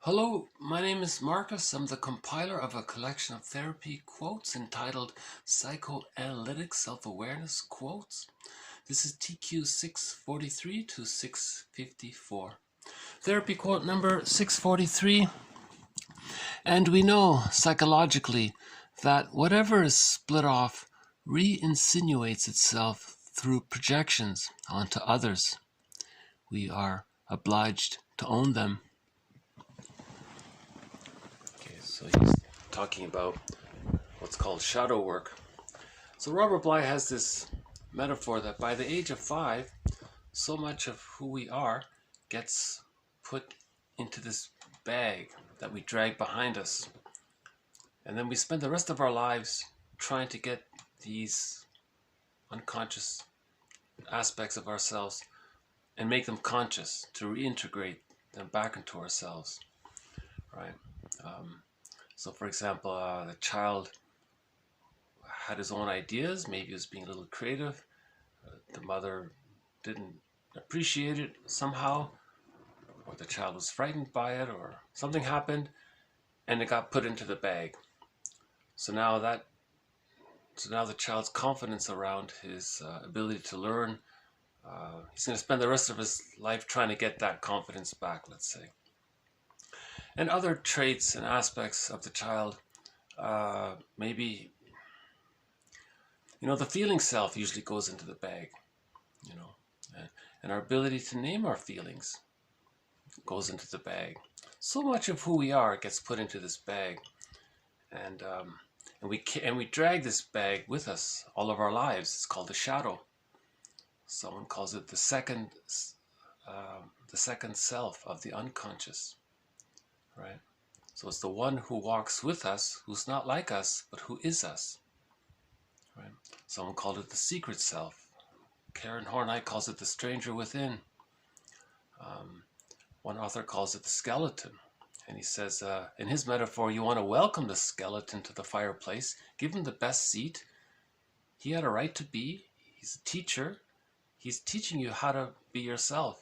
Hello, my name is Marcus. I'm the compiler of a collection of therapy quotes entitled Psychoanalytic Self-Awareness Quotes. This is TQ 643 to 654. Therapy quote number 643. And we know psychologically that whatever is split off re-insinuates itself through projections onto others. We are obliged to own them. So he's talking about what's called shadow work. So Robert Bly has this metaphor that by the age of 5, so much of who we are gets put into this bag that we drag behind us. And then we spend the rest of our lives trying to get these unconscious aspects of ourselves and make them conscious, to reintegrate them back into ourselves, right? So for example, the child had his own ideas, maybe he was being a little creative, the mother didn't appreciate it somehow, or the child was frightened by it, or something happened, and it got put into the bag. So now the child's confidence around his ability to learn, he's going to spend the rest of his life trying to get that confidence back, let's say. And other traits and aspects of the child, maybe, the feeling self usually goes into the bag, and our ability to name our feelings goes into the bag. So much of who we are gets put into this bag, and we drag this bag with us all of our lives. It's called the shadow. Someone calls it the second self of the unconscious. Right? So it's the one who walks with us, who's not like us, but who is us. Right? Someone called it the secret self. Karen Horney calls it the stranger within. One author calls it the skeleton. And he says, in his metaphor, you want to welcome the skeleton to the fireplace, give him the best seat. He had a right to be. He's a teacher. He's teaching you how to be yourself.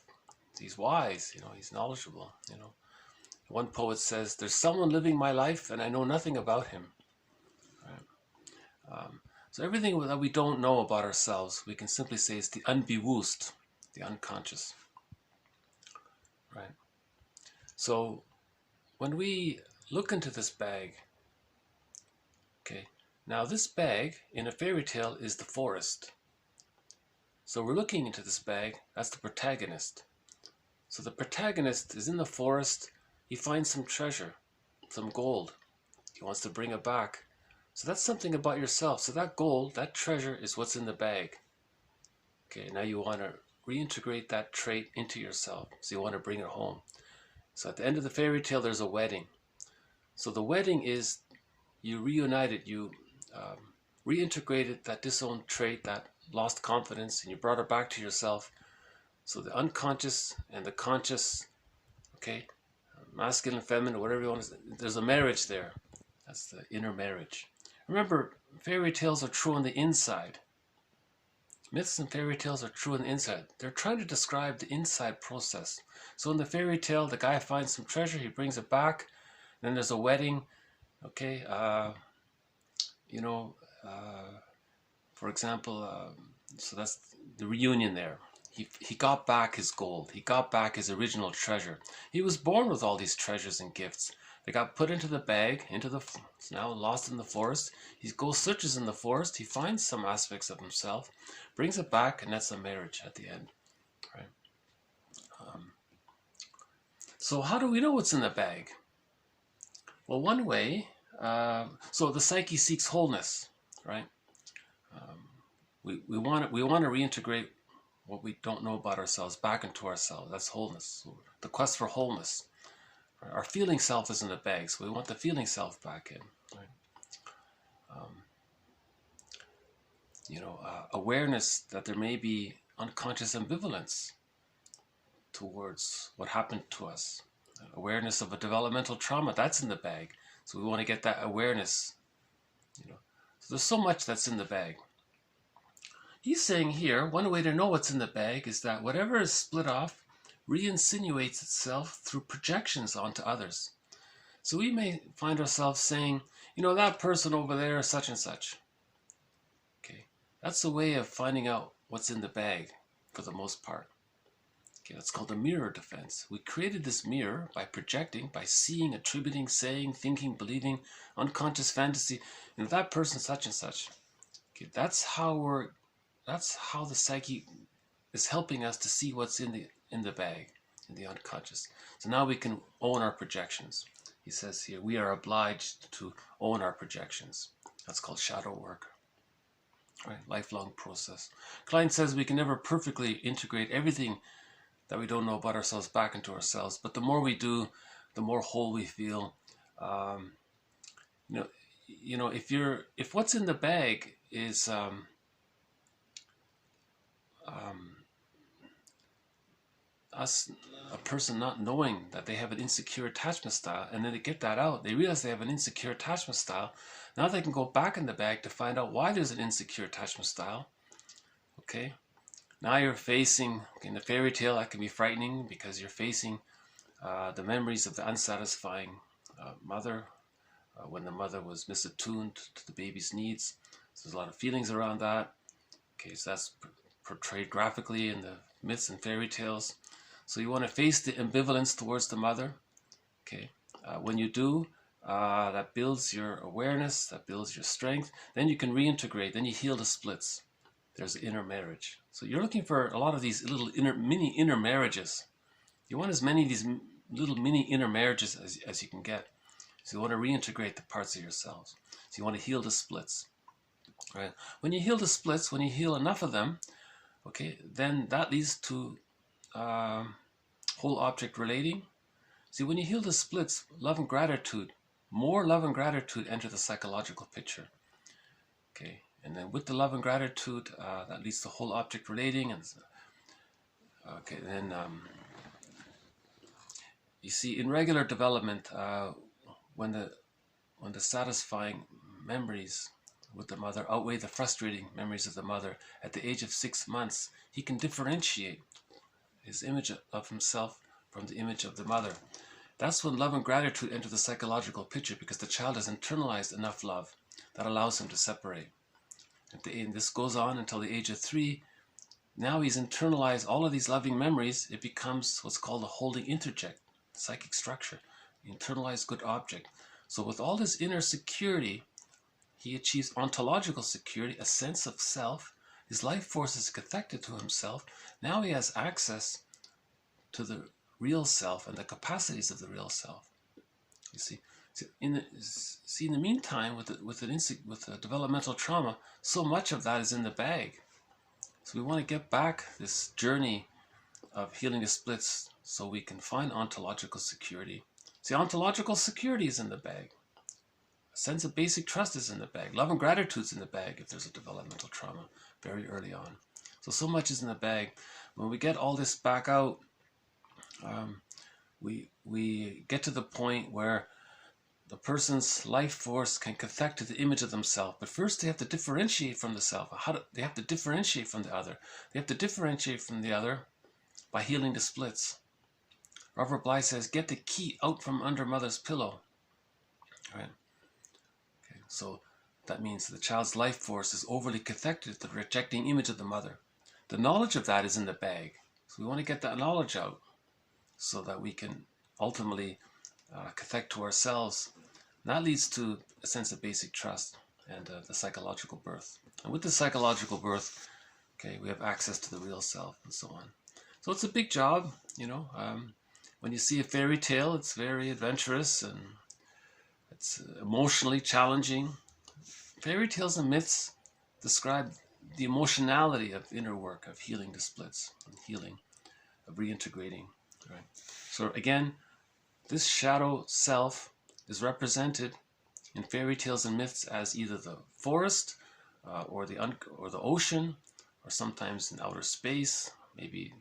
He's wise, he's knowledgeable, One poet says, there's someone living my life and I know nothing about him. Right? So everything that we don't know about ourselves, we can simply say is the unbewusst, the unconscious. Right? So when we look into this bag, now this bag in a fairy tale is the forest. So we're looking into this bag, that's the protagonist. So the protagonist is in the forest. He finds some treasure, some gold. He wants to bring it back. So that's something about yourself. So that gold, that treasure is what's in the bag. Now you want to reintegrate that trait into yourself. So you want to bring it home. So at the end of the fairy tale, there's a wedding. So the wedding is you reunited, you reintegrated that disowned trait, that lost confidence, and you brought it back to yourself. So the unconscious and the conscious, masculine, feminine, whatever you want to say, there's a marriage there. That's the inner marriage. Remember, fairy tales are true on the inside. Myths and fairy tales are true on the inside. They're trying to describe the inside process. So in the fairy tale, the guy finds some treasure, he brings it back, then there's a wedding, for example, so that's the reunion there. He got back his gold. He got back his original treasure. He was born with all these treasures and gifts. They got put into the bag, it's now lost in the forest. He goes searches in the forest. He finds some aspects of himself, brings it back, and that's a marriage at the end. Right? So how do we know what's in the bag? Well, one way, so the psyche seeks wholeness, right? We want to reintegrate what we don't know about ourselves back into ourselves. That's wholeness. So the quest for wholeness. Right? Our feeling self is in the bag, so we want the feeling self back in. Right? Awareness that there may be unconscious ambivalence towards what happened to us. Awareness of a developmental trauma, that's in the bag. So we want to get that awareness. So there's so much that's in the bag. He's saying here, one way to know what's in the bag is that whatever is split off re-insinuates itself through projections onto others. So we may find ourselves saying, you know, that person over there is such and such. Okay, that's a way of finding out what's in the bag for the most part. Okay, that's called a mirror defense. We created this mirror by projecting, by seeing, attributing, saying, thinking, believing, unconscious fantasy, and that person such and such. Okay, that's how the psyche is helping us to see what's in the bag, in the unconscious. So now we can own our projections. He says here, we are obliged to own our projections. That's called shadow work. Right? Lifelong process. Klein says we can never perfectly integrate everything that we don't know about ourselves back into ourselves, but the more we do, the more whole we feel. If what's in the bag is a person not knowing that they have an insecure attachment style, and then they get that out, they realize they have an insecure attachment style. Now they can go back in the bag to find out why there's an insecure attachment style. Okay, now you're facing, in the fairy tale, that can be frightening because you're facing the memories of the unsatisfying mother, when the mother was misattuned to the baby's needs. So there's a lot of feelings around that. Okay, so that's portrayed graphically in the myths and fairy tales. So you want to face the ambivalence towards the mother. Okay, when you do, that builds your awareness, that builds your strength. Then you can reintegrate. Then you heal the splits. There's the inner marriage. So you're looking for a lot of these little mini inner marriages. You want as many of these little mini inner marriages as you can get. So you want to reintegrate the parts of yourselves. So you want to heal the splits. Right? When you heal the splits, when you heal enough of them, okay, then that leads to whole object relating. See, when you heal the splits, love and gratitude, more love and gratitude enter the psychological picture. Okay, and then with the love and gratitude, that leads to whole object relating. And okay, then you see, in regular development, when the satisfying memories with the mother outweigh the frustrating memories of the mother, at the age of 6 months, he can differentiate his image of himself from the image of the mother. That's when love and gratitude enter the psychological picture, because the child has internalized enough love that allows him to separate. And this goes on until the age of 3. Now he's internalized all of these loving memories. It becomes what's called a holding interject, psychic structure, internalized good object. So with all this inner security, he achieves ontological security, a sense of self. His life force is connected to himself. Now he has access to the real self and the capacities of the real self. You see, in the meantime, with the developmental trauma, so much of that is in the bag. So we want to get back this journey of healing the splits so we can find ontological security. See, ontological security is in the bag. A sense of basic trust is in the bag. Love and gratitude is in the bag if there's a developmental trauma very early on. So much is in the bag. When we get all this back out, we get to the point where the person's life force can connect to the image of themselves. But first they have to differentiate from the self. They have to differentiate from the other. They have to differentiate from the other by healing the splits. Robert Bly says, get the key out from under mother's pillow. Right? Okay, so that means the child's life force is overly connected to the rejecting image of the mother. The knowledge of that is in the bag. So we want to get that knowledge out so that we can ultimately connect to ourselves. And that leads to a sense of basic trust and the psychological birth. And with the psychological birth, okay, we have access to the real self and so on. So it's a big job, you know. When you see a fairy tale, it's very adventurous and it's emotionally challenging. Fairy tales and myths describe the emotionality of inner work, of healing the splits, and healing, of reintegrating. Right? So again, this shadow self is represented in fairy tales and myths as either the forest or the ocean, or sometimes in outer space, maybe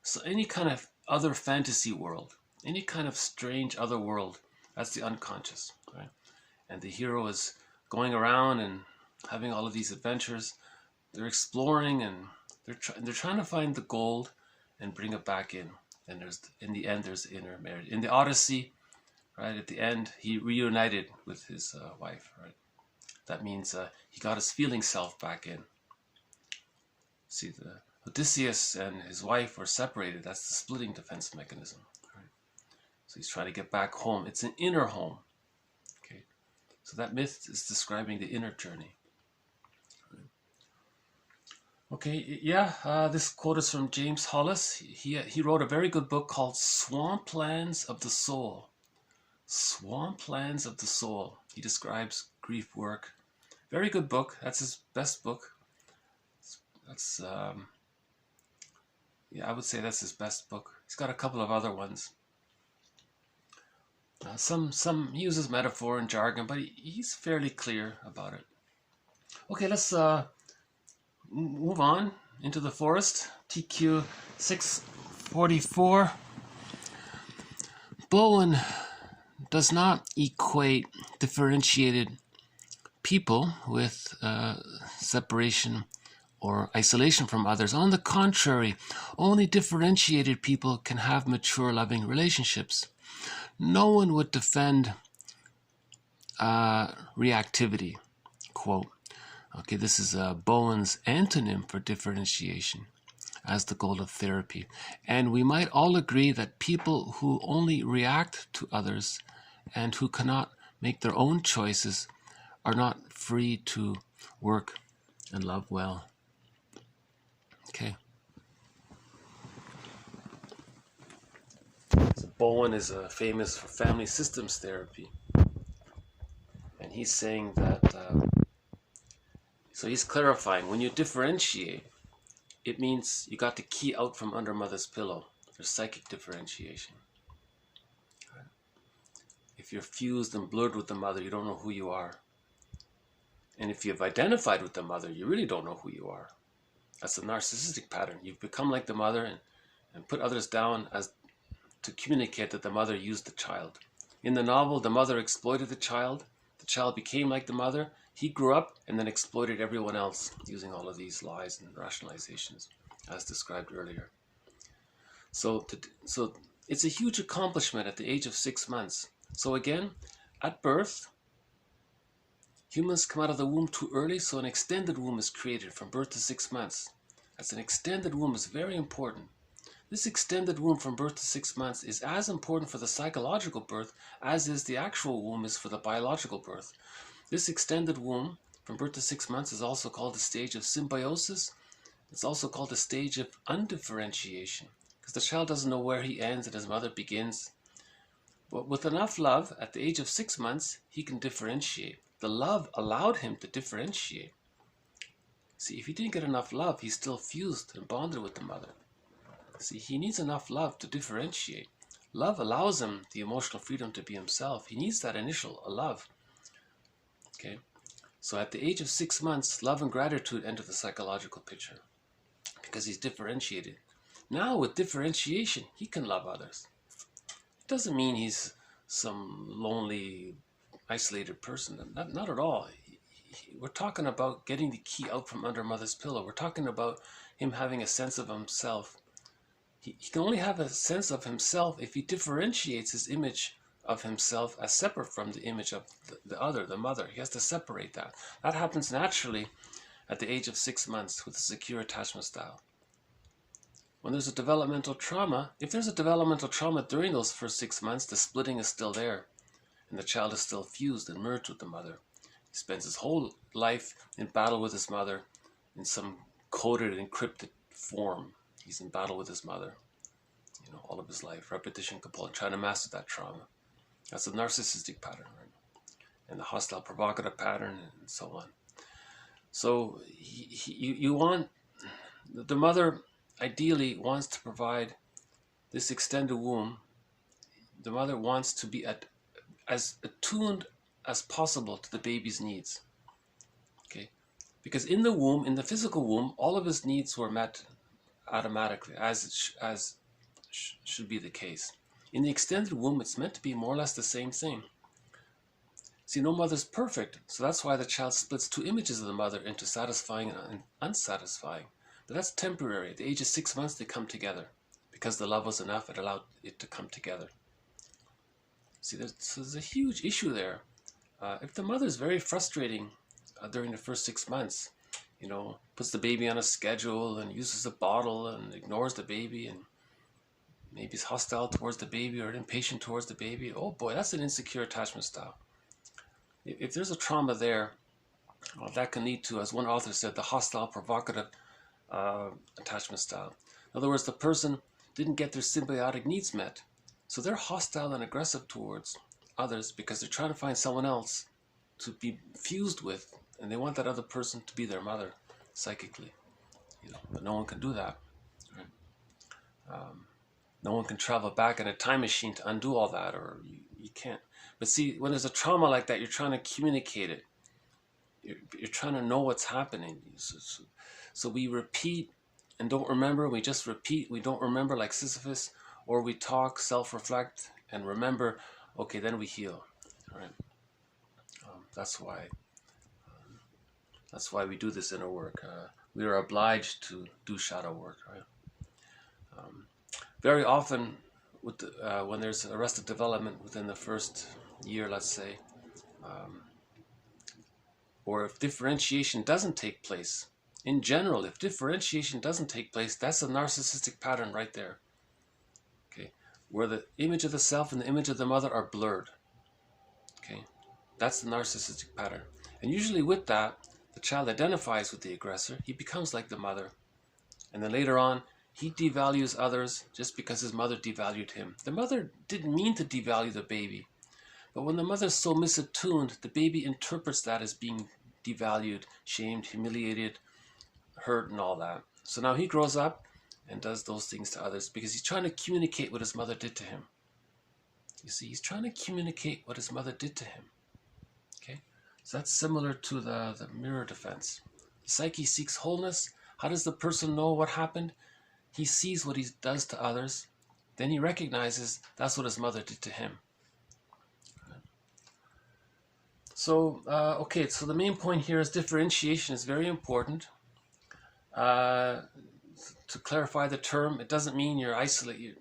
so any kind of other fantasy world, any kind of strange other world. That's the unconscious, right? And the hero is going around and having all of these adventures. They're exploring and they're trying to find the gold and bring it back in. And in the end, there's inner marriage. In the Odyssey, right, at the end, he reunited with his wife, right? That means he got his feeling self back in. See, the Odysseus and his wife were separated. That's the splitting defense mechanism. Right? So he's trying to get back home. It's an inner home. Okay, so that myth is describing the inner journey. Okay, yeah, this quote is from James Hollis. He wrote a very good book called Swamplands of the Soul. Swamplands of the Soul. He describes grief work. Very good book. That's his best book. That's, yeah, I would say that's his best book. He's got a couple of other ones. Some he uses metaphor and jargon, but he's fairly clear about it. Okay, let's move on into the forest. TQ 644. Bowen does not equate differentiated people with separation or isolation from others. On the contrary, only differentiated people can have mature, loving relationships. No one would defend reactivity. Quote. Okay, this is Bowen's antonym for differentiation as the goal of therapy. And we might all agree that people who only react to others and who cannot make their own choices are not free to work and love well. Okay. So Bowen is famous for family systems therapy. And he's saying that, so he's clarifying, when you differentiate, it means you got the key out from under mother's pillow. There's psychic differentiation. Right? If you're fused and blurred with the mother, you don't know who you are. And if you've identified with the mother, you really don't know who you are. That's a narcissistic pattern. You've become like the mother and put others down as to communicate that the mother used the child. In the novel, the mother exploited the child became like the mother. He grew up and then exploited everyone else using all of these lies and rationalizations as described earlier. So it's a huge accomplishment at the age of 6 months. So again, at birth, humans come out of the womb too early, so an extended womb is created from birth to 6 months. That's an extended womb is very important. This extended womb from birth to 6 months is as important for the psychological birth as is the actual womb is for the biological birth. This extended womb from birth to 6 months is also called the stage of symbiosis. It's also called the stage of undifferentiation because the child doesn't know where he ends and his mother begins. But with enough love, at the age of 6 months, he can differentiate. The love allowed him to differentiate. See, if he didn't get enough love, he's still fused and bonded with the mother. See, he needs enough love to differentiate. Love allows him the emotional freedom to be himself. He needs that initial love. Okay, so at the age of 6 months, love and gratitude enter the psychological picture because he's differentiated. Now with differentiation, he can love others. It doesn't mean he's some lonely, isolated person. Not at all. We're talking about getting the key out from under mother's pillow. We're talking about him having a sense of himself. He can only have a sense of himself if he differentiates his image of himself as separate from the image of the other, the mother. He has to separate that. That happens naturally at the age of 6 months with the secure attachment style. When there's a developmental trauma, if there's a developmental trauma during those first 6 months, the splitting is still there and the child is still fused and merged with the mother. He spends his whole life in battle with his mother in some coded, encrypted form. He's in battle with his mother, all of his life, repetition, compulsion, trying to master that trauma. That's a narcissistic pattern, right? And the hostile provocative pattern and so on. So you want, the mother ideally wants to provide this extended womb. The mother wants to be as attuned as possible to the baby's needs. Okay? Because in the womb, in the physical womb, all of his needs were met automatically, as should be the case. In the extended womb, it's meant to be more or less the same thing. See, no mother's perfect, so that's why the child splits two images of the mother into satisfying and unsatisfying. But that's temporary. At the age of 6 months, they come together because the love was enough, it allowed it to come together. See, there's a huge issue there. If the mother is very frustrating during the first 6 months, you know, puts the baby on a schedule and uses a bottle and ignores the baby and maybe is hostile towards the baby or impatient towards the baby, oh boy, that's an insecure attachment style. If there's a trauma there, that can lead to, as one author said, the hostile provocative attachment style. In other words, the person didn't get their symbiotic needs met, so they're hostile and aggressive towards others because they're trying to find someone else to be fused with, and they want that other person to be their mother psychically, you know, but no one can do that, right? No one can travel back in a time machine to undo all that, or you can't. But see, when there's a trauma like that, you're trying to communicate it. You're trying to know what's happening. So we repeat and don't remember. We just repeat. We don't remember, like Sisyphus, or we talk, self-reflect, and remember. Okay, then we heal. All right. That's why we do this inner work. We are obliged to do shadow work, right? Very often, when there's arrested development within the first year, let's say, or if differentiation doesn't take place, in general, if differentiation doesn't take place, that's a narcissistic pattern right there. Okay, where the image of the self and the image of the mother are blurred. Okay, that's the narcissistic pattern. And usually with that, the child identifies with the aggressor. He becomes like the mother. And then later on, he devalues others just because his mother devalued him. The mother didn't mean to devalue the baby. But when the mother's so misattuned, the baby interprets that as being devalued, shamed, humiliated, hurt, and all that. So now he grows up and does those things to others because he's trying to communicate what his mother did to him. You see, he's trying to communicate what his mother did to him. Okay? So that's similar to the mirror defense. The psyche seeks wholeness. How does the person know what happened? He sees what he does to others. Then he recognizes that's what his mother did to him. So, okay, so the main point here is differentiation is very important. To clarify the term, it doesn't mean you're isolated.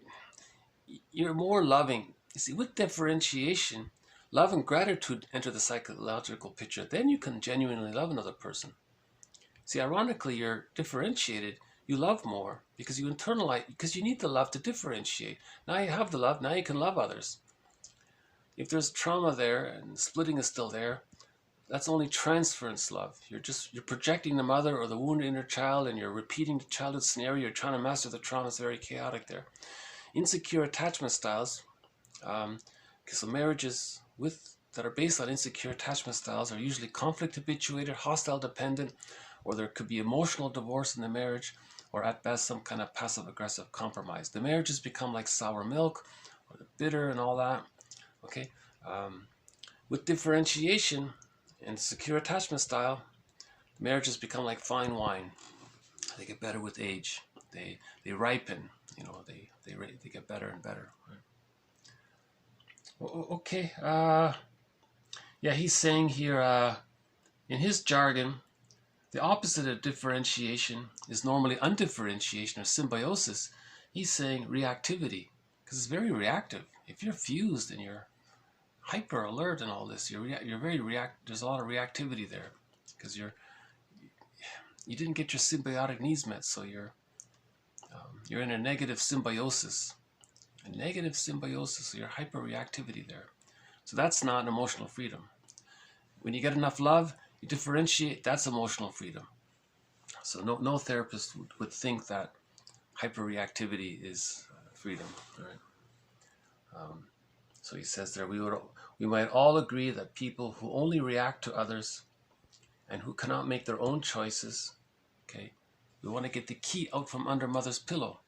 You're more loving. You see, with differentiation, love and gratitude enter the psychological picture. Then you can genuinely love another person. See, ironically, you're differentiated. You love more because you internalize, because you need the love to differentiate. Now you have the love, now you can love others. If there's trauma there and splitting is still there, that's only transference love. You're projecting the mother or the wounded inner child and you're repeating the childhood scenario. You're trying to master the trauma. It's very chaotic there. Insecure attachment styles, so marriages that are based on insecure attachment styles are usually conflict habituated, hostile dependent, or there could be emotional divorce in the marriage, or at best some kind of passive aggressive compromise. The marriages become like sour milk or the bitter and all that. Okay, with differentiation and secure attachment style, marriages become like fine wine. They get better with age. They ripen. You know, they get better and better. Right? Okay. Yeah, he's saying here in his jargon, the opposite of differentiation is normally undifferentiation or symbiosis. He's saying reactivity because it's very reactive. If you're fused and you're hyper alert and all this, you're very there's a lot of reactivity there because you didn't get your symbiotic needs met, so you're in a negative symbiosis. So you're hyper reactivity there. So that's not emotional freedom. When you get enough love, you differentiate, that's emotional freedom. So no therapist would think that hyper reactivity is freedom. Right? So he says there, we might all agree that people who only react to others and who cannot make their own choices, okay, we want to get the key out from under mother's pillow.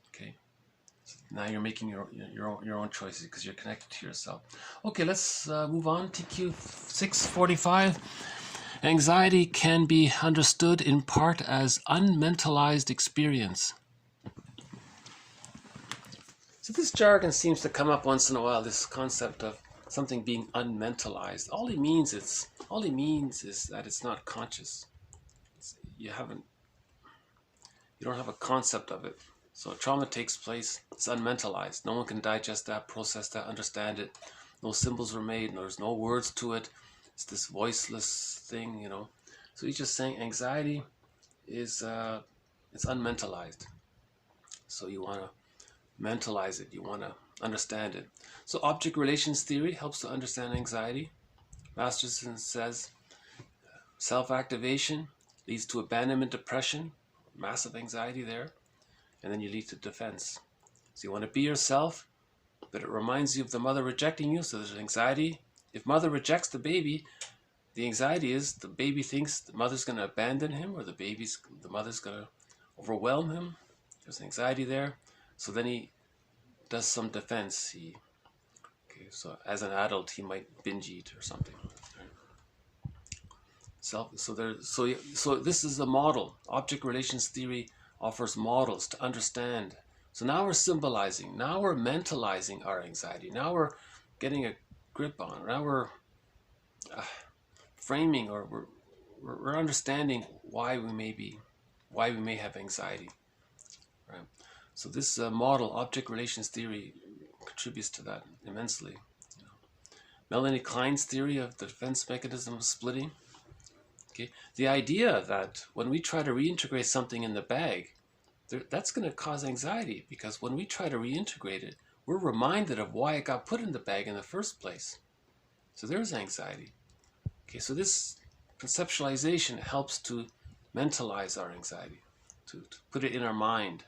Okay, so now you're making your own choices because you're connected to yourself. Okay, let's move on. TQ 645. Anxiety can be understood in part as unmentalized experience. So this jargon seems to come up once in a while, this concept of something being unmentalized. All he means is that it's not conscious. You don't have a concept of it. So trauma takes place, it's unmentalized. No one can digest that, process that, understand it. No symbols were made, there's no words to it. It's this voiceless thing, So he's just saying anxiety is it's unmentalized. So you want to mentalize it, you want to understand it. So object relations theory helps to understand anxiety. Masterson says self-activation leads to abandonment, depression, massive anxiety there, and then you lead to defense. So you want to be yourself, but it reminds you of the mother rejecting you, so there's anxiety. If mother rejects the baby, the anxiety is the baby thinks the mother's going to abandon him, or the mother's going to overwhelm him. There's anxiety there. So then he does some defense. So as an adult, he might binge eat or something. So this is a model. Object relations theory offers models to understand. So now we're symbolizing. Now we're mentalizing our anxiety. Now we're getting a grip on it. Now we're framing, or we're understanding why we may have anxiety. Right. So this model, object relations theory, contributes to that immensely. Melanie Klein's theory of the defense mechanism of splitting. Okay, the idea that when we try to reintegrate something in the bag, that's going to cause anxiety, because when we try to reintegrate it, we're reminded of why it got put in the bag in the first place. So there's anxiety. Okay, so this conceptualization helps to mentalize our anxiety, to put it in our mind.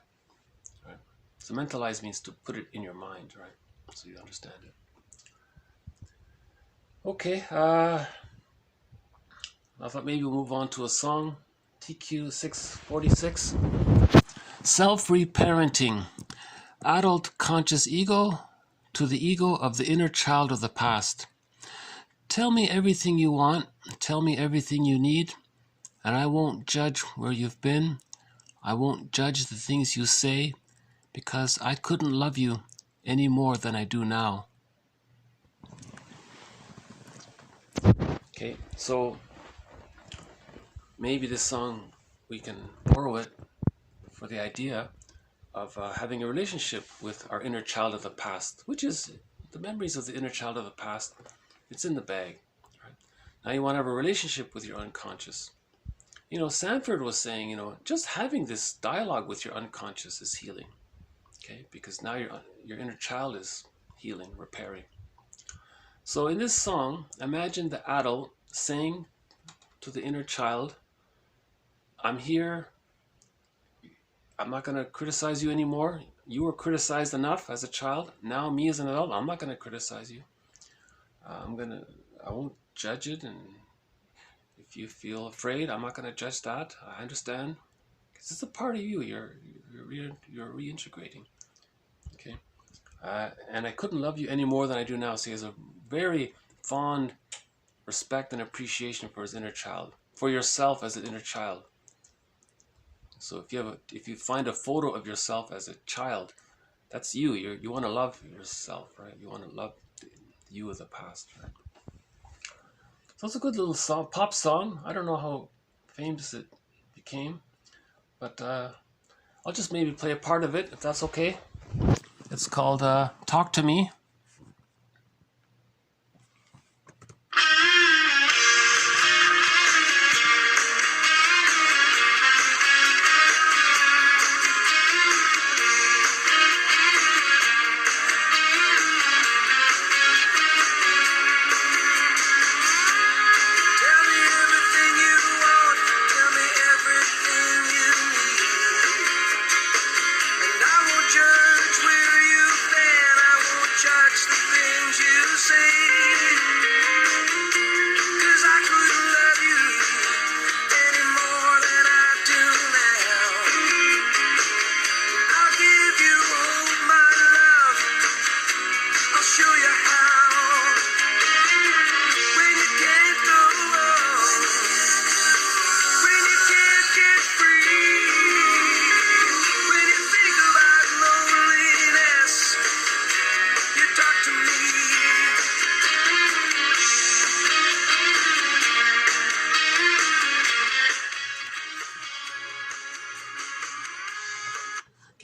Right? So mentalize means to put it in your mind, right? So you understand it. Okay, I thought maybe we'll move on to a song, TQ 646. Self-reparenting, adult conscious ego to the ego of the inner child of the past. Tell me everything you want, tell me everything you need, and I won't judge where you've been. I won't judge the things you say, because I couldn't love you any more than I do now. Okay, so maybe this song, we can borrow it for the idea of having a relationship with our inner child of the past, which is the memories of the inner child of the past. It's in the bag. Right? Now you want to have a relationship with your unconscious. Sandberg was saying, just having this dialogue with your unconscious is healing. Okay, because now your inner child is healing, repairing. So in this song, imagine the adult saying to the inner child, I'm here. I'm not going to criticize you anymore. You were criticized enough as a child. Now me as an adult, I'm not going to criticize you. I won't judge it. And if you feel afraid, I'm not going to judge that. I understand. Because it's a part of you. You're reintegrating. Okay. And I couldn't love you any more than I do now. So he has a very fond respect and appreciation for his inner child, for yourself as an inner child. So if you find a photo of yourself as a child, that's you. You want to love yourself, right? You want to love you of the past, right? So it's a good little song, pop song. I don't know how famous it became, but I'll just maybe play a part of it, if that's okay. It's called Talk to Me.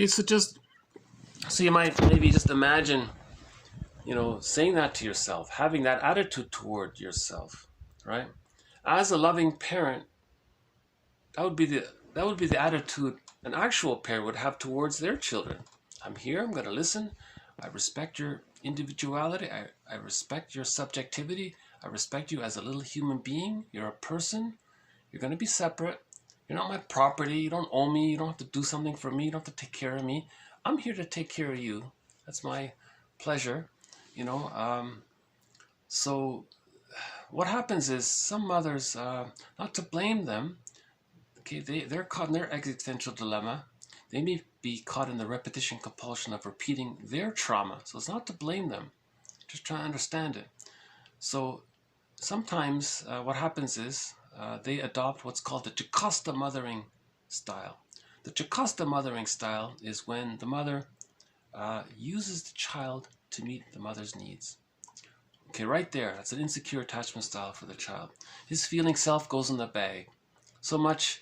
Okay, so you might maybe just imagine, saying that to yourself, having that attitude toward yourself, right? As a loving parent, that would be the attitude an actual parent would have towards their children. I'm here, I'm going to listen. I respect your individuality. I respect your subjectivity. I respect you as a little human being. You're a person. You're going to be separate. You're not my property. You don't own me. You don't have to do something for me. You don't have to take care of me. I'm here to take care of you. That's my pleasure. So what happens is some mothers, not to blame them, okay, they're caught in their existential dilemma. They may be caught in the repetition compulsion of repeating their trauma. So it's not to blame them. Just try to understand it. So sometimes what happens is they adopt what's called the Jocasta mothering style. The Jocasta mothering style is when the mother uses the child to meet the mother's needs. Okay, right there, that's an insecure attachment style for the child. His feeling self goes in the bag. So much,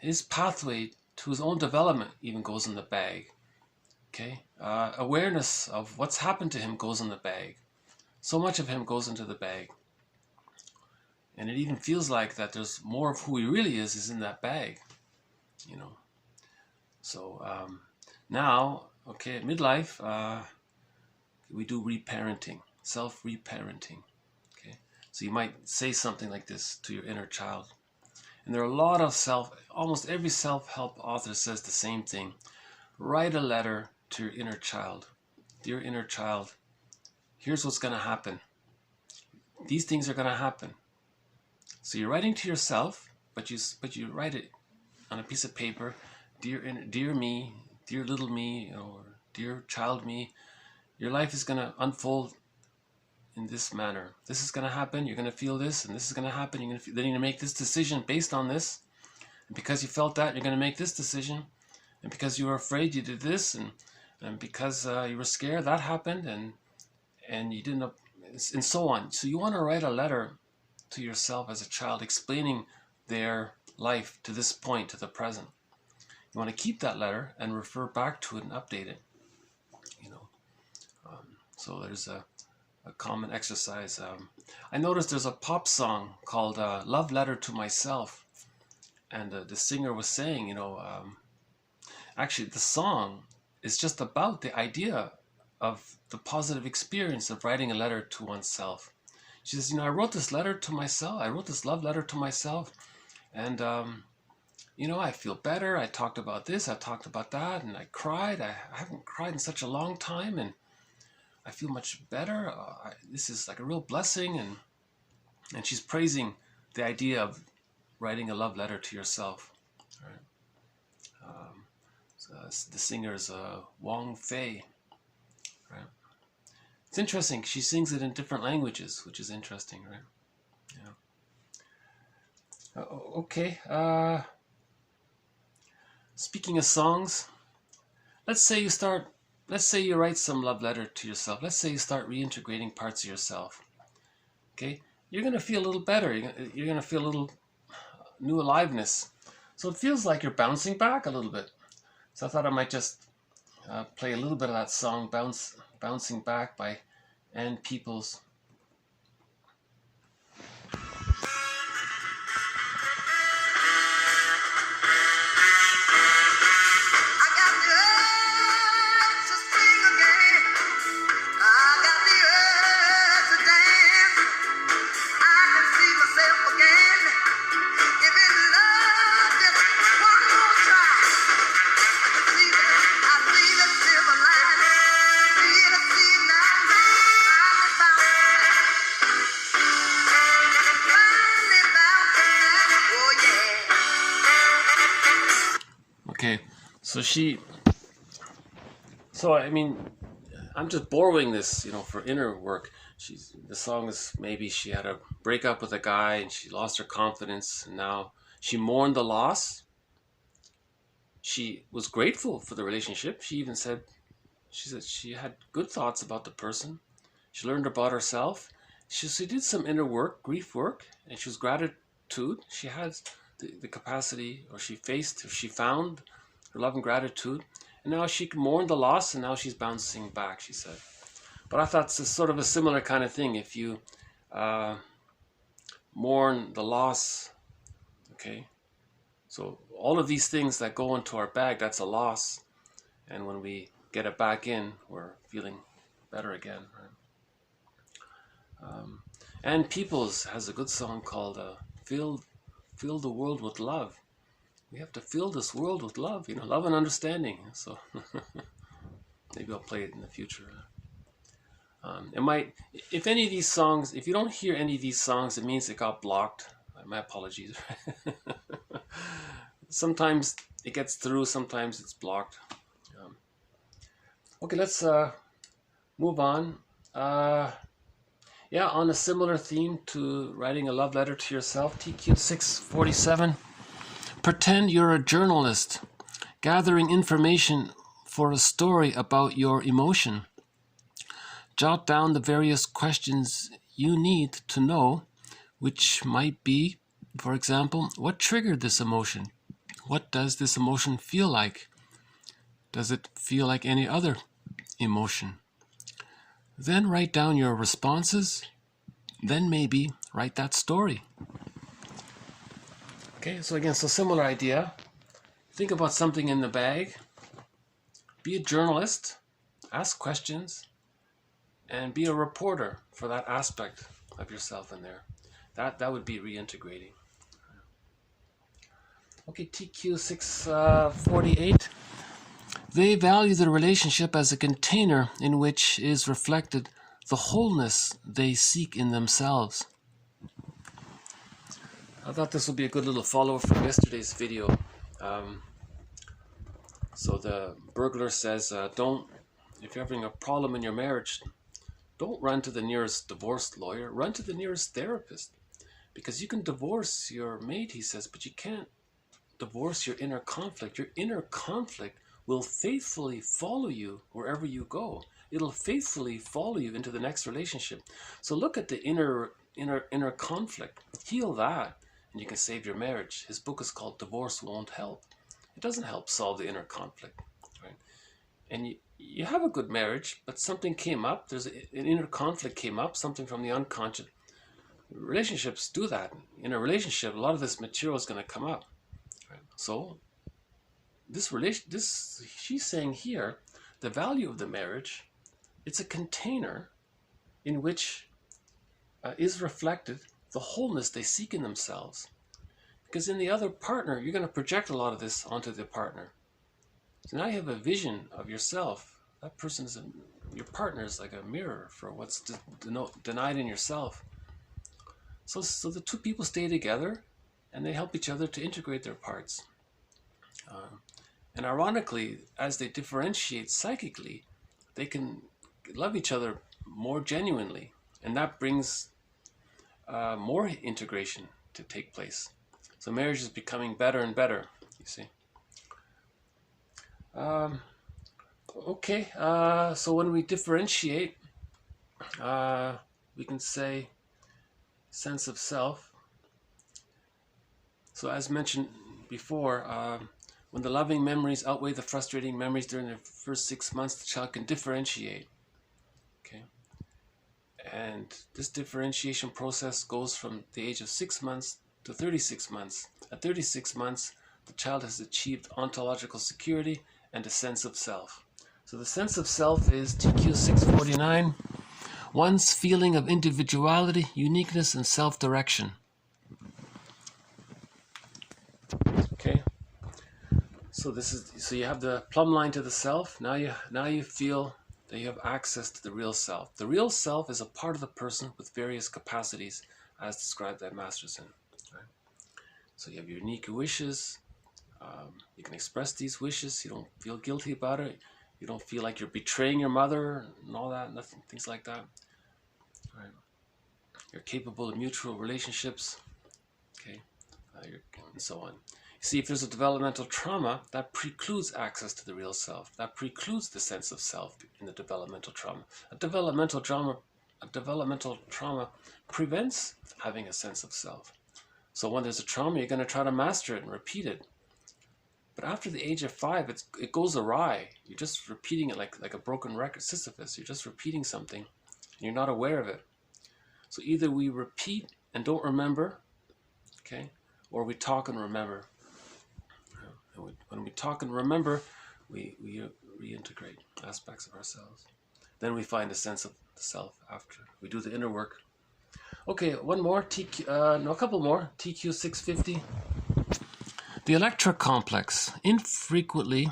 his pathway to his own development even goes in the bag. Okay, awareness of what's happened to him goes in the bag. So much of him goes into the bag. And it even feels like that there's more of who he really is in that bag, So now, okay, at midlife, we do reparenting, self-reparenting, okay? So you might say something like this to your inner child. And there are a lot of almost every self-help author says the same thing. Write a letter to your inner child. Dear inner child, here's what's going to happen. These things are going to happen. So you're writing to yourself, but you write it on a piece of paper. Dear me, dear little me, or dear child me, your life is going to unfold in this manner. This is going to happen. You're going to feel this, and this is going to happen. Then you're going to make this decision based on this. And because you felt that, you're going to make this decision. And because you were afraid, you did this, and because you were scared, that happened, and you didn't, and so on. So you want to write a letter to yourself as a child, explaining their life to this point, to the present. You want to keep that letter and refer back to it and update it. So there's a common exercise. I noticed there's a pop song called "Love Letter to Myself," and the singer was saying, actually the song is just about the idea of the positive experience of writing a letter to oneself. She says, I wrote this letter to myself. I wrote this love letter to myself. And, I feel better. I talked about this. I talked about that. And I cried. I haven't cried in such a long time. And I feel much better. This is like a real blessing. And she's praising the idea of writing a love letter to yourself. Right? So the singer is Wang Fei. Right? It's interesting. She sings it in different languages, which is interesting, right? Yeah. Okay. Speaking of songs, let's say you write some love letter to yourself. Let's say you start reintegrating parts of yourself. Okay, you're gonna feel a little better. You're gonna feel a little new aliveness. So it feels like you're bouncing back a little bit. So I thought I might just play a little bit of that song, Bouncing Back by Ann Peoples. Okay, I'm just borrowing this, for inner work. The song is maybe she had a breakup with a guy and she lost her confidence, and now she mourned the loss. She was grateful for the relationship. She said she had good thoughts about the person. She learned about herself. She did some inner work, grief work, and she was gratitude. She had the capacity, or she found her love and gratitude, And now she mourned the loss, and now she's bouncing back, she said. But I thought it's sort of a similar kind of thing. If you mourn the loss, okay, so all of these things that go into our bag, that's a loss. And when we get it back in, we're feeling better again. Right? And Peoples has a good song called Fill the World with Love. We have to fill this world with love, love and understanding. So maybe I'll play it in the future. It might, if any of these songs, if you don't hear any of these songs, it means it got blocked. My apologies. Sometimes it gets through, sometimes it's blocked. Okay, let's move on. Yeah, on a similar theme to writing a love letter to yourself, TQ 647. Pretend you're a journalist, gathering information for a story about your emotion. Jot down the various questions you need to know, which might be, for example, what triggered this emotion? What does this emotion feel like? Does it feel like any other emotion? Then write down your responses. Then maybe write that story. Okay, so again, so similar idea. Think about something in the bag. Be a journalist. Ask questions. And be a reporter for that aspect of yourself in there. That would be reintegrating. Okay, TQ 648. They value the relationship as a container in which is reflected the wholeness they seek in themselves. I thought this would be a good little follow-up from yesterday's video. So the burglar says, if you're having a problem in your marriage, don't run to the nearest divorce lawyer, run to the nearest therapist. Because you can divorce your mate, he says, but you can't divorce your inner conflict. Your inner conflict will faithfully follow you wherever you go. It'll faithfully follow you into the next relationship. So look at the inner conflict. Heal that, and you can save your marriage. His book is called Divorce Won't Help. It doesn't help solve the inner conflict, right? And you have a good marriage, but something came up. There's an inner conflict came up, something from the unconscious. Relationships do that. In a relationship, a lot of this material is going to come up. Right? So she's saying here, the value of the marriage, it's a container in which is reflected the wholeness they seek in themselves. Because in the other partner, you're going to project a lot of this onto the partner. So now you have a vision of yourself. That person is your partner is like a mirror for what's denied in yourself. So the two people stay together, and they help each other to integrate their parts. And ironically, as they differentiate psychically, they can love each other more genuinely, and that brings more integration to take place. So marriage is becoming better and better, you see. Okay, so when we differentiate, we can say sense of self. So as mentioned before, when the loving memories outweigh the frustrating memories during the first 6 months, the child can differentiate. Okay, and this differentiation process goes from the age of 6 months to 36 months. At 36 months, the child has achieved ontological security and a sense of self. So the sense of self is TQ 649, one's feeling of individuality, uniqueness, and self-direction. Okay, so you have the plumb line to the self. Now you feel that you have access to the real self. The real self is a part of the person with various capacities, as described by Masterson. Right? So you have your unique wishes. You can express these wishes. You don't feel guilty about it. You don't feel like you're betraying your mother and all that, nothing, things like that. Right? You're capable of mutual relationships. Okay, and so on. You see, if there's a developmental trauma, that precludes access to the real self. That precludes the sense of self in the developmental trauma. A developmental trauma prevents having a sense of self. So when there's a trauma, you're going to try to master it and repeat it. But after the age of 5, it goes awry. You're just repeating it like a broken record, Sisyphus. You're just repeating something, and you're not aware of it. So either we repeat and don't remember, okay, or we talk and remember. And when we talk and remember, we reintegrate aspects of ourselves. Then we find a sense of the self after we do the inner work. Okay, one more, a couple more, TQ 650. The Electra complex, infrequently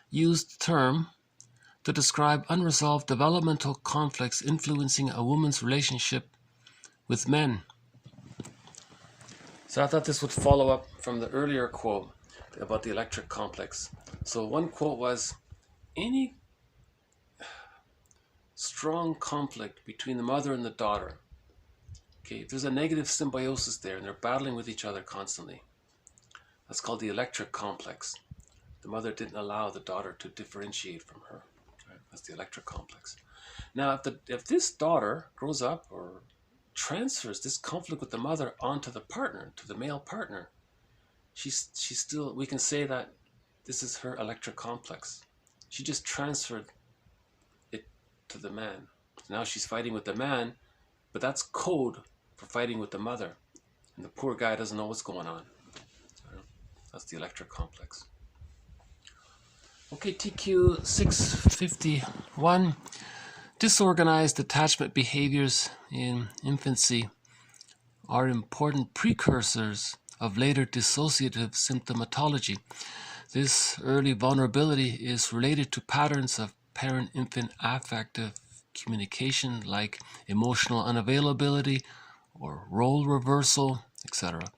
used term to describe unresolved developmental conflicts influencing a woman's relationship with men. So I thought this would follow up from the earlier quote about the electric complex. So one quote was, any strong conflict between the mother and the daughter, okay, if there's a negative symbiosis there and they're battling with each other constantly, that's called the electric complex. The mother didn't allow the daughter to differentiate from her. Right? That's the electric complex. Now, if this daughter grows up or transfers this conflict with the mother onto the partner, to the male partner, she's still, we can say that this is her electric complex. She just transferred it to the man. Now she's fighting with the man, but that's code for fighting with the mother. And the poor guy doesn't know what's going on. That's the electric complex. Okay, TQ 651. Disorganized attachment behaviors in infancy are important precursors of later dissociative symptomatology. This early vulnerability is related to patterns of parent-infant affective communication like emotional unavailability or role reversal, etc.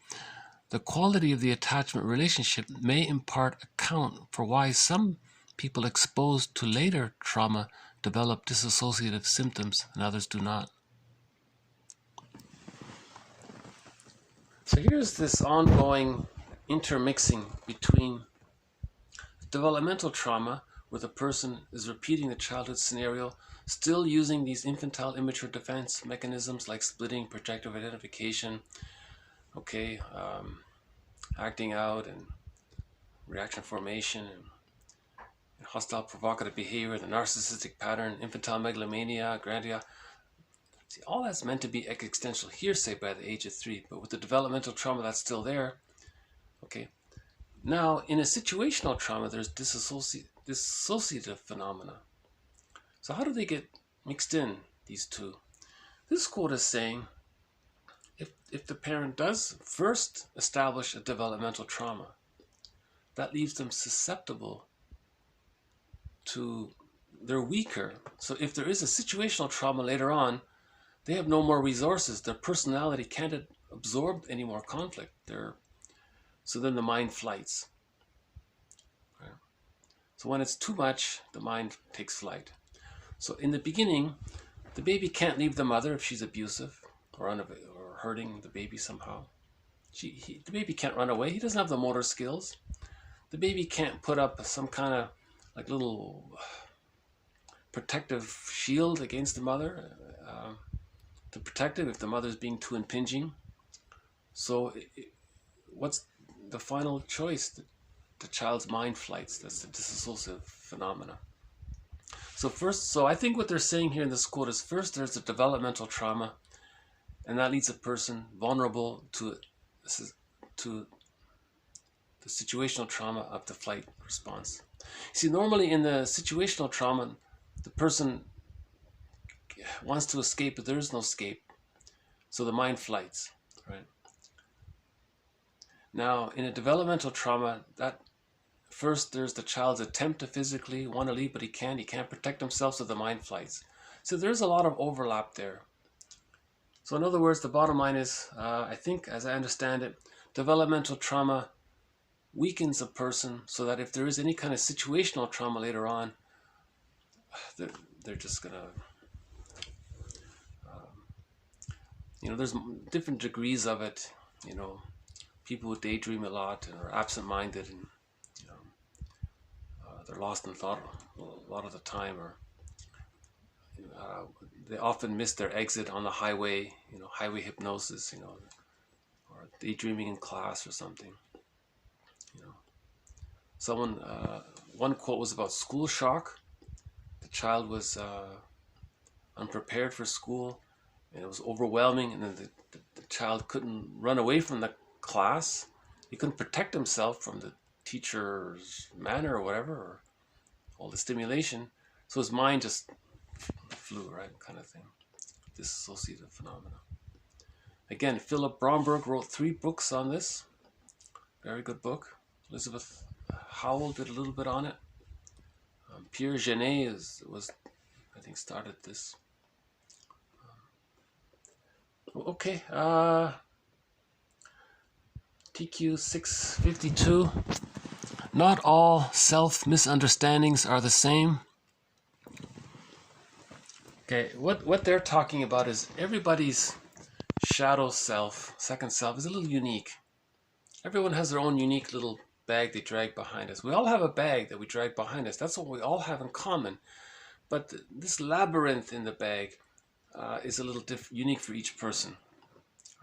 The quality of the attachment relationship may in part account for why some people exposed to later trauma develop dissociative symptoms and others do not. So here's this ongoing intermixing between developmental trauma, where the person is repeating the childhood scenario, still using these infantile immature defense mechanisms like splitting, projective identification, okay, acting out and reaction formation and hostile provocative behavior, the narcissistic pattern, infantile megalomania, grandia. See, all that's meant to be existential hearsay by the age of 3, but with the developmental trauma that's still there, okay. Now, in a situational trauma, there's dissociative phenomena. So how do they get mixed in, these two? This quote is saying, if the parent does first establish a developmental trauma, that leaves them susceptible to, they're weaker. So if there is a situational trauma later on, they have no more resources. Their personality can't absorb any more conflict. So then the mind flights. Right? So when it's too much, the mind takes flight. So in the beginning, the baby can't leave the mother if she's abusive or hurting the baby somehow. The baby can't run away. He doesn't have the motor skills. The baby can't put up some kind of like little protective shield against the mother to protect it if the mother's being too impinging. So what's the final choice? The child's mind flights. That's the dissociative phenomena. So I think what they're saying here in this quote is, first there's a developmental trauma, and that leaves a person vulnerable to the situational trauma of the flight response. See, normally in the situational trauma, the person wants to escape, but there is no escape. So the mind flights, right? Now, in a developmental trauma, that first there's the child's attempt to physically want to leave, but he can't protect himself, so the mind flights. So there's a lot of overlap there. So in other words, the bottom line is, I think, as I understand it, developmental trauma weakens a person so that if there is any kind of situational trauma later on, they're just gonna, there's different degrees of it. People who daydream a lot and are absent-minded, and they're lost in thought a lot of the time, or they often miss their exit on the highway, highway hypnosis, or daydreaming in class or something, Someone, one quote was about school shock. The child was unprepared for school, and it was overwhelming, and then the child couldn't run away from the class. He couldn't protect himself from the teacher's manner or whatever, or all the stimulation. So his mind just flew, right, kind of thing. Dissociative phenomena. Again, Philip Bromberg wrote 3 books on this. Very good book. Elizabeth Howell did a little bit on it. Pierre Genet was, I think, started this. Okay, TQ 652. Not all self-misunderstandings are the same. Okay, what they're talking about is everybody's shadow self, second self, is a little unique. Everyone has their own unique little bag they drag behind us. We all have a bag that we drag behind us. That's what we all have in common. But this labyrinth in the bag is a little unique for each person,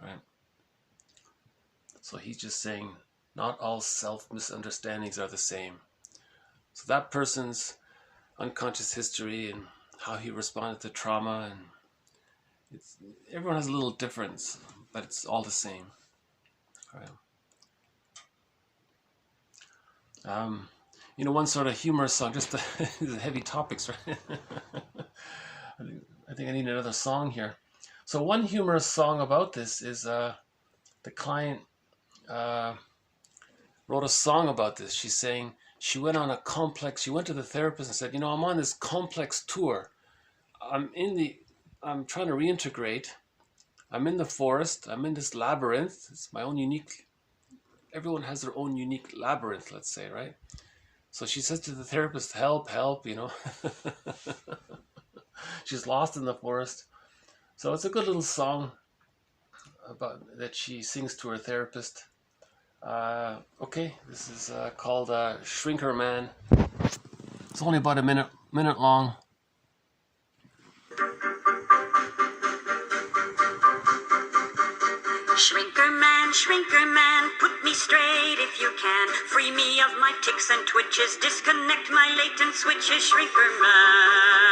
right? So he's just saying not all self-misunderstandings are the same. So that person's unconscious history and how he responded to trauma, and everyone has a little difference, but it's all the same, right? You know, one sort of humorous song, just the heavy topics, right? I think I need another song here. So one humorous song about this is the client wrote a song about this. She's saying she went on a complex, she went to the therapist and said, you know, I'm on this complex tour. I'm trying to reintegrate. I'm in the forest. I'm in this labyrinth. It's my own unique, everyone has their own unique labyrinth, let's say, right? So she says to the therapist, help, help, you know. She's lost in the forest. So it's a good little song about that she sings to her therapist. Okay, this is called Shrinker Man. It's only about a minute long. Shrinker man, put me straight if you can. Free me of my tics and twitches. Disconnect my latent switches, Shrinker man.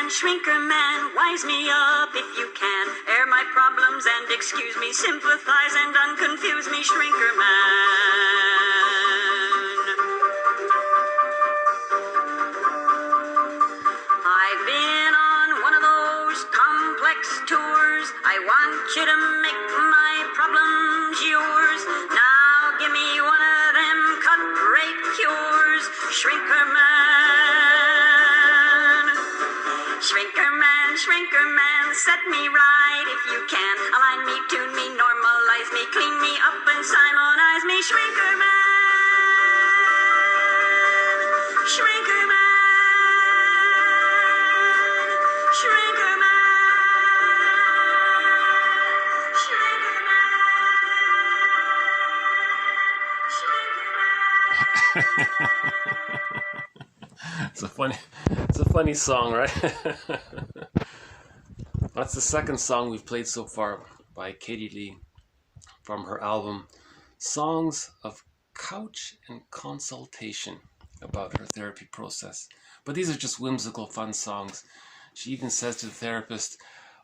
Shrinker man, wise me up if you can. Air my problems and excuse me. Sympathize and unconfuse me, Shrinker man. I've been on one of those complex tours. I want you to make my problems yours. Now give me one of them cut-rate cures, Shrinker man. Shrinker man, set me right if you can. Align me, tune me, normalize me, clean me up and simonize me, Shrinker man. Shrinker man. Shrinker man. It's a funny song, right? That's the second song we've played so far by Katie Lee from her album Songs of Couch and Consultation, about her therapy process. But these are just whimsical, fun songs. She even says to the therapist,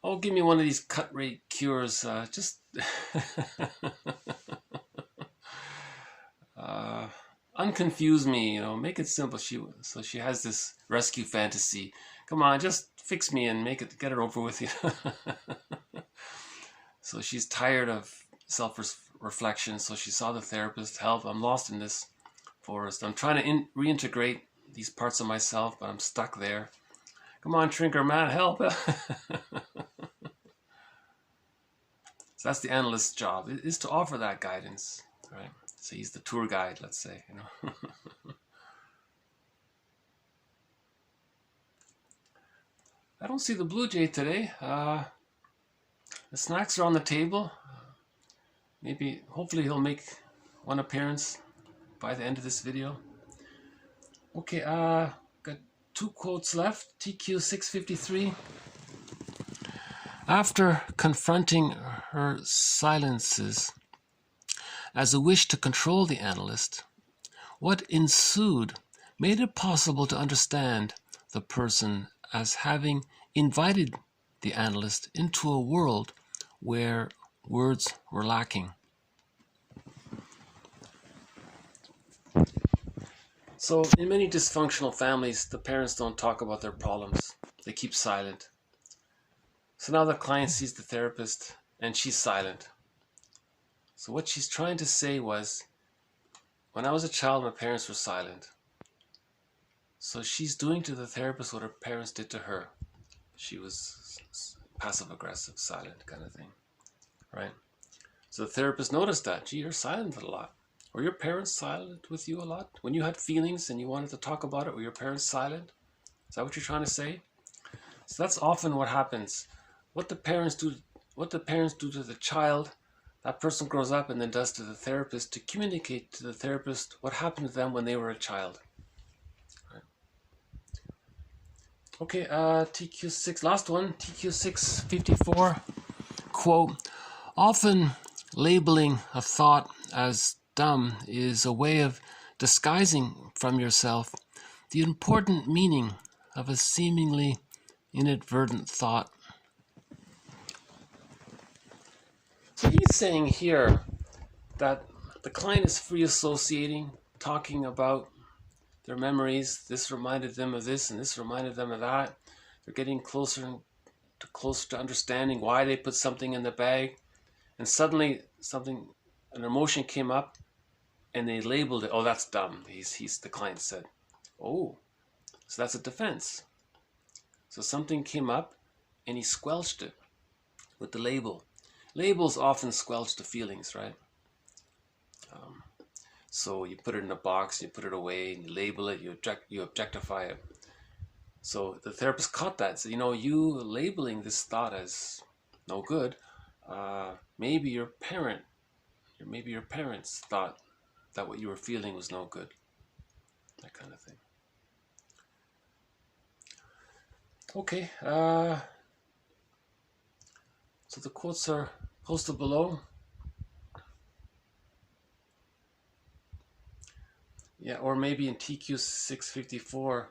oh, give me one of these cut-rate cures, just unconfuse me, you know, make it simple. So she has this rescue fantasy. Come on, just fix me and get it over with, you know. So she's tired of self-reflection. So she saw the therapist, help, I'm lost in this forest. I'm trying to reintegrate these parts of myself, but I'm stuck there. Come on, Shrinker man, help. So that's the analyst's job, is to offer that guidance, right? So he's the tour guide, let's say, you know. I don't see the Blue Jay today. The snacks are on the table. Maybe, hopefully he'll make one appearance by the end of this video. Okay, got 2 quotes left. TQ 653. After confronting her silences as a wish to control the analyst, what ensued made it possible to understand the person as having invited the analyst into a world where words were lacking. So in many dysfunctional families, the parents don't talk about their problems. They keep silent. So now the client sees the therapist and she's silent. So what she's trying to say was, when I was a child, my parents were silent. So she's doing to the therapist what her parents did to her. She was passive-aggressive, silent kind of thing, right? So the therapist noticed that. Gee, you're silent a lot. Were your parents silent with you a lot? When you had feelings and you wanted to talk about it, were your parents silent? Is that what you're trying to say? So that's often what happens. What the parents do to the child, that person grows up and then does to the therapist to communicate to the therapist what happened to them when they were a child. Right. Okay, TQ6, last one, TQ654, quote, often labeling a thought as dumb is a way of disguising from yourself the important meaning of a seemingly inadvertent thought. So he's saying here that the client is free associating, talking about their memories. This reminded them of this and this reminded them of that. They're getting closer to understanding why they put something in the bag. And suddenly an emotion came up and they labeled it, oh, that's dumb. The client said, oh, so that's a defense. So something came up and he squelched it with the label. Labels often squelch the feelings, right? So you put it in a box, you put it away, and you label it, you objectify it. So the therapist caught that. So, you labeling this thought as no good, maybe your parents thought that what you were feeling was no good. That kind of thing. Okay, so the quotes are posted below. Yeah, or maybe in TQ 654,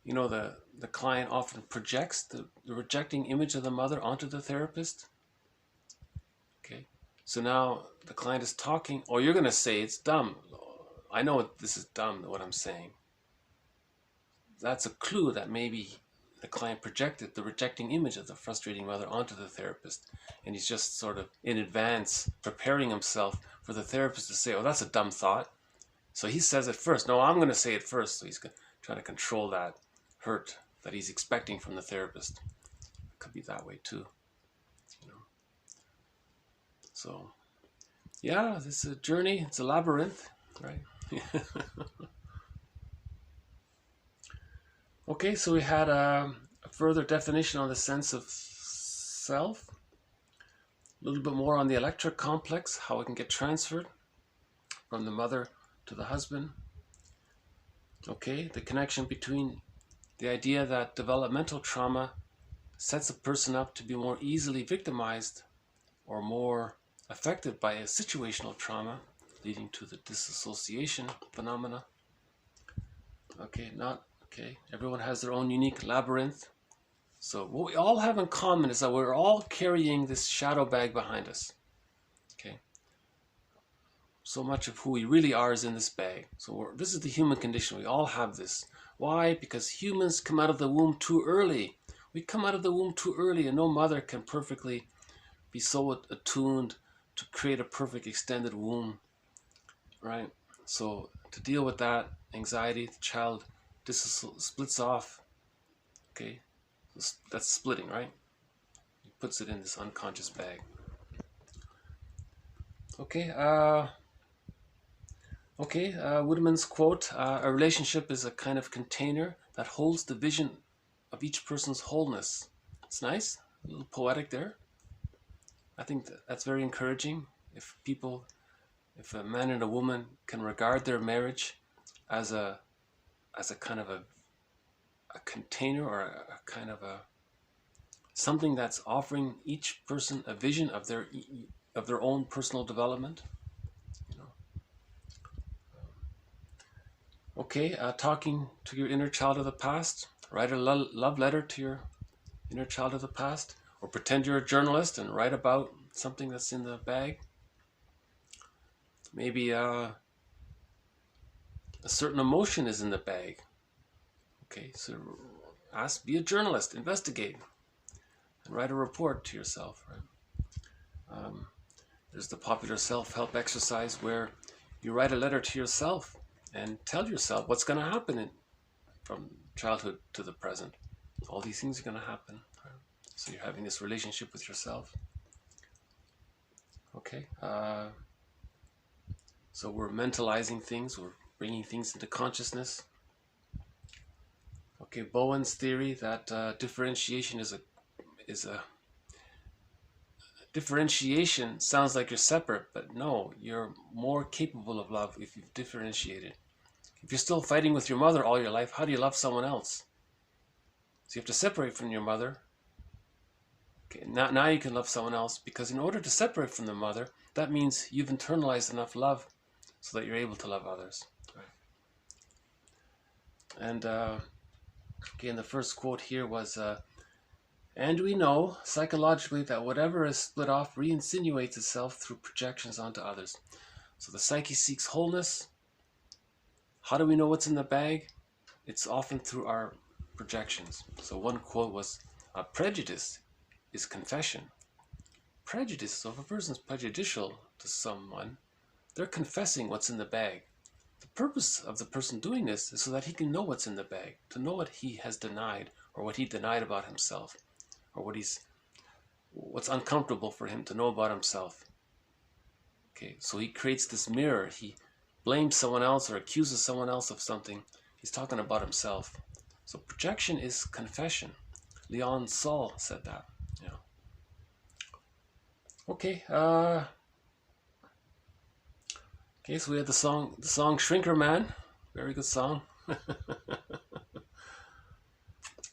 the client often projects the rejecting image of the mother onto the therapist. Okay, so now the client is talking, or you're going to say it's dumb. I know this is dumb, what I'm saying. That's a clue that maybe the client projected the rejecting image of the frustrating mother onto the therapist. And he's just sort of in advance preparing himself for the therapist to say, oh, that's a dumb thought. So he says it first. No, I'm going to say it first. So he's trying to control that hurt that he's expecting from the therapist. It could be that way too. So, yeah, this is a journey. It's a labyrinth, right? Okay, so we had a further definition on the sense of self. A little bit more on the electric complex, how it can get transferred from the mother to the husband. Okay, the connection between the idea that developmental trauma sets a person up to be more easily victimized or more affected by a situational trauma, leading to the disassociation phenomena. Okay, everyone has their own unique labyrinth. So what we all have in common is that we're all carrying this shadow bag behind us. Okay. So much of who we really are is in this bag. So this is the human condition. We all have this. Why? Because humans come out of the womb too early. We come out of the womb too early, and no mother can perfectly be so attuned to create a perfect extended womb, right? So to deal with that anxiety, the child splits off. Okay, that's splitting, right? He puts it in this unconscious bag. Okay, Woodman's quote, a relationship is a kind of container that holds the vision of each person's wholeness. It's nice, a little poetic there. I think that's very encouraging. If a man and a woman can regard their marriage as a kind of a container or a kind of a something that's offering each person a vision of their own personal development. You know. Okay, talking to your inner child of the past. Write a love letter to your inner child of the past, or pretend you're a journalist and write about something that's in the bag. Maybe a certain emotion is in the bag. Okay, so be a journalist, investigate, and write a report to yourself. Right? There's the popular self-help exercise where you write a letter to yourself and tell yourself what's going to happen from childhood to the present. All these things are going to happen. Right? So you're having this relationship with yourself. Okay. So we're mentalizing things. We're bringing things into consciousness. Okay, Bowen's theory that differentiation is a differentiation sounds like you're separate, but no, you're more capable of love if you've differentiated. If you're still fighting with your mother all your life, how do you love someone else? So you have to separate from your mother. Okay, now you can love someone else, because in order to separate from the mother, that means you've internalized enough love so that you're able to love others. Right? And again, the first quote here was, and we know psychologically that whatever is split off re-insinuates itself through projections onto others. So the psyche seeks wholeness. How do we know what's in the bag? It's often through our projections. So one quote was, prejudice is confession. Prejudice, so if a person's prejudicial to someone, they're confessing what's in the bag. The purpose of the person doing this is so that he can know what's in the bag, to know what he has denied, or what he denied about himself, or what's uncomfortable for him to know about himself. Okay, so he creates this mirror. He blames someone else or accuses someone else of something. He's talking about himself. So projection is confession. Leon Saul said that. Yeah. Okay. Okay, so we had the song Shrinker Man. Very good song.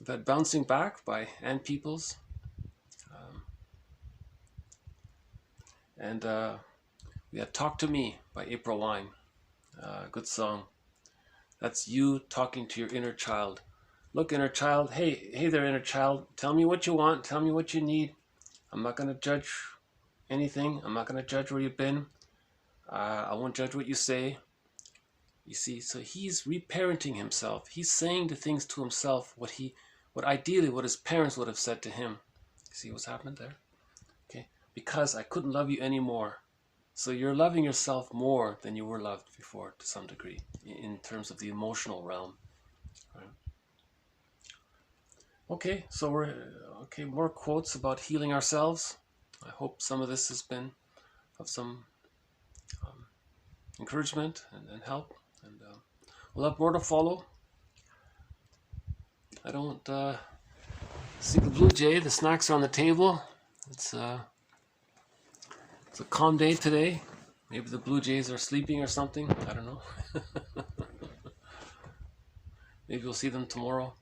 That Bouncing Back by Ann Peoples. And we had Talk to Me by April Wine. Good song. That's you talking to your inner child. Look, inner child. Hey there, inner child. Tell me what you want. Tell me what you need. I'm not going to judge anything. I'm not going to judge where you've been. I won't judge what you say. You see, so he's reparenting himself. He's saying the things to himself what ideally his parents would have said to him. See what's happened there? Okay, because I couldn't love you anymore. So you're loving yourself more than you were loved before, to some degree, in terms of the emotional realm. Right? Okay, so more quotes about healing ourselves. I hope some of this has been of some encouragement and help. And we'll have more to follow. I don't see the blue jay. The snacks are on the table. It's a calm day today. Maybe the blue jays are sleeping or something. I don't know. Maybe we'll see them tomorrow.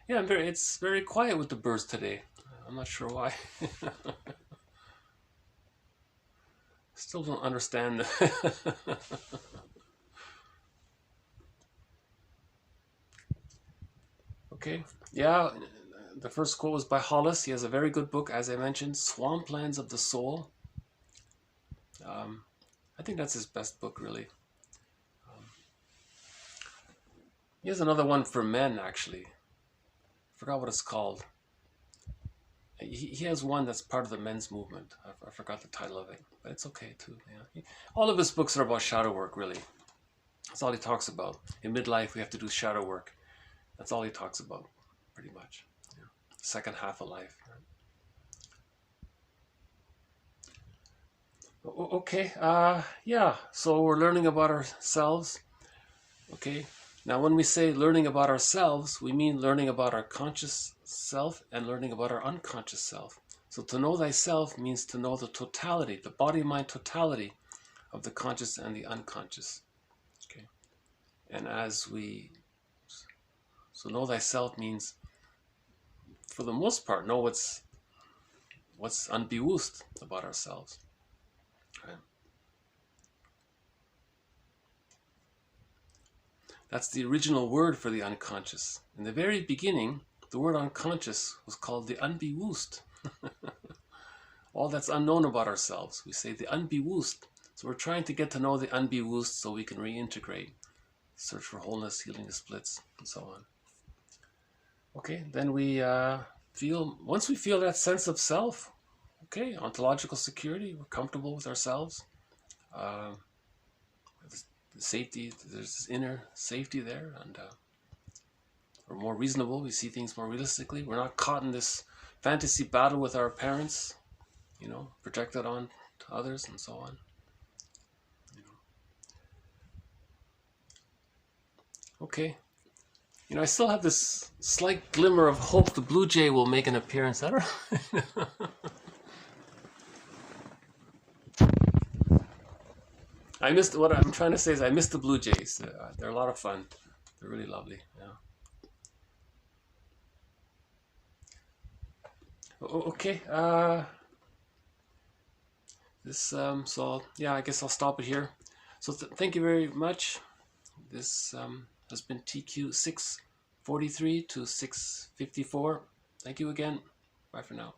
Yeah, it's very quiet with the birds today. I'm not sure why. Still don't understand. Okay, yeah, the first quote was by Hollis. He has a very good book, as I mentioned, Swamplands of the Soul. I think that's his best book, really. He has another one for men, actually. I forgot what it's called. He has one that's part of the men's movement. I forgot the title of it, but it's okay too. Yeah. All of his books are about shadow work, really. That's all he talks about. In midlife, we have to do shadow work. That's all he talks about, pretty much. Yeah. Second half of life. Right? Okay, yeah, so we're learning about ourselves. Okay, now when we say learning about ourselves, we mean learning about our conscious self and learning about our unconscious self. So to know thyself means to know the totality, the body-mind totality of the conscious and the unconscious. Okay, and so know thyself means for the most part, know what's unbewusst about ourselves. Right? That's the original word for the unconscious. In the very beginning, the word unconscious was called the unbewusst. All that's unknown about ourselves. We say the unbewusst. So we're trying to get to know the unbewusst so we can reintegrate, search for wholeness, healing the splits, and so on. Okay, then we once we feel that sense of self, okay, ontological security, we're comfortable with ourselves. The safety, there's this inner safety there, and we're more reasonable. We see things more realistically. We're not caught in this fantasy battle with our parents, you know, projected on to others and so on. You know. Okay. You know, I still have this slight glimmer of hope the blue jay will make an appearance. I don't know. I missed, what I'm trying to say is I missed the blue jays. They're a lot of fun. They're really lovely. Yeah. Okay. So yeah, I guess I'll stop it here. So thank you very much. This has been TQ 643 to 654. Thank you again. Bye for now.